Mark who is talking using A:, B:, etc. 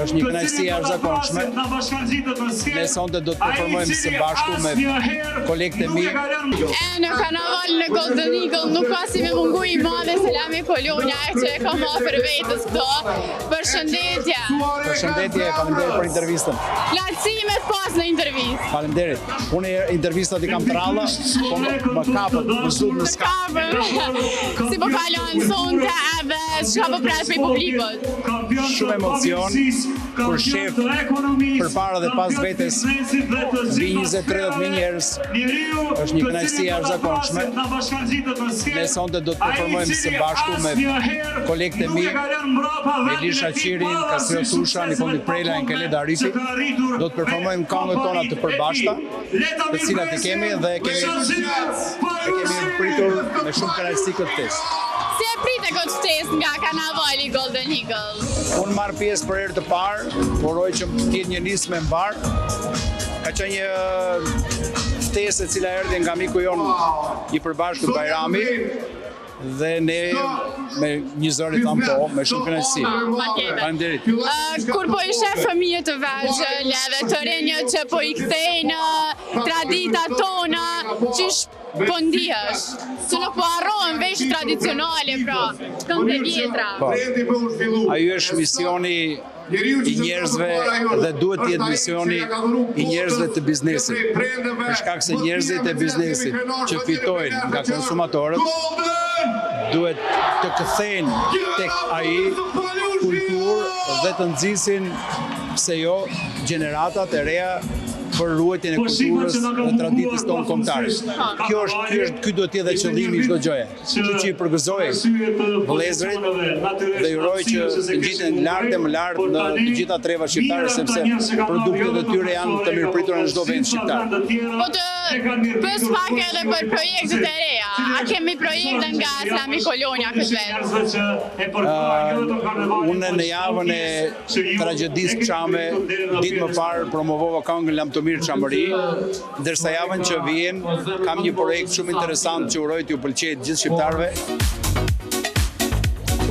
A: Është një kënaqësi e jashtëzakonshme. Ne sonte do të performojmë së bashku me kolegët e mi.
B: Në karnaval në Golden Eagle nuk ka si me mungu i madhe Selami Kolonja që e ka për vetës këto. Përshëndetje.
A: Përshëndetje, faleminderit për intervistën.
B: Lartësimet pas në intervistë.
A: Faleminderit. Unë intervistat i kam të ralla, po më kapët, më zut në skapë.
B: Si po kalon sonte edhe çka po pret prej publikut?
A: Shumë emocion, kur shef përpara dhe pas vetes vi 20-30.000 njerëz. Është një kënaqësi e jashtëzakonshme. Ne sonte do të performojmë së bashku me kolegët e mi, Elisha Qirin, Kasrio Tusha, Nikolit Prela, Enkeleda Arifi. Do të performojmë këngët tona të përbashkëta, të cilat i kemi dhe kemi pritur me shumë kënaqësi këtë ftesë.
B: Si e prite këtë ftesë nga karnavali Golden Eagle?
A: Unë marr pjesë për herë të parë, uroj që të jetë një nismë e mbar. Ka qenë një ftesë e cila erdhi nga miku jon i përbashkët Bajrami dhe ne me një zëri thamë po, me shumë kënaqësi. Faleminderit.
B: Kur po i shef fëmijët të vegjël edhe të rinjët që po i kthejnë traditat tona, qysh po ndihesh? Se nuk po harrohen veshjet tradicionale, pra, këngët e vjetra.
A: Ajo është misioni i njerëzve dhe duhet të jetë misioni i njerëzve të biznesit. Për shkak se njerëzit e biznesit që fitojnë nga konsumatorët duhet të kthejnë tek ai kulturë dhe të nxisin pse jo gjeneratat e reja për ruajtjen e kulturës dhe traditës tonë kombëtare. Ky duhet të jetë dhe qëllimi i çdo gjëje. Kështu që i përgëzoj vëllezërit dhe ju uroj që të ngjiten lart e më lart në të gjitha trevat shqiptare sepse produktet e tyre janë të mirëpritura në çdo vend shqiptar.
B: Po të pës pak edhe për projektet e reja. A kemi projekte nga Selami Kolonja këtë vend?
A: Unë në javën e tragjedisë Çame, ditë më parë promovova këngën Lamtomir Çamëri, ndërsa javën që vjen kam një projekt shumë interesant që uroj t'ju pëlqejë gjithë shqiptarëve.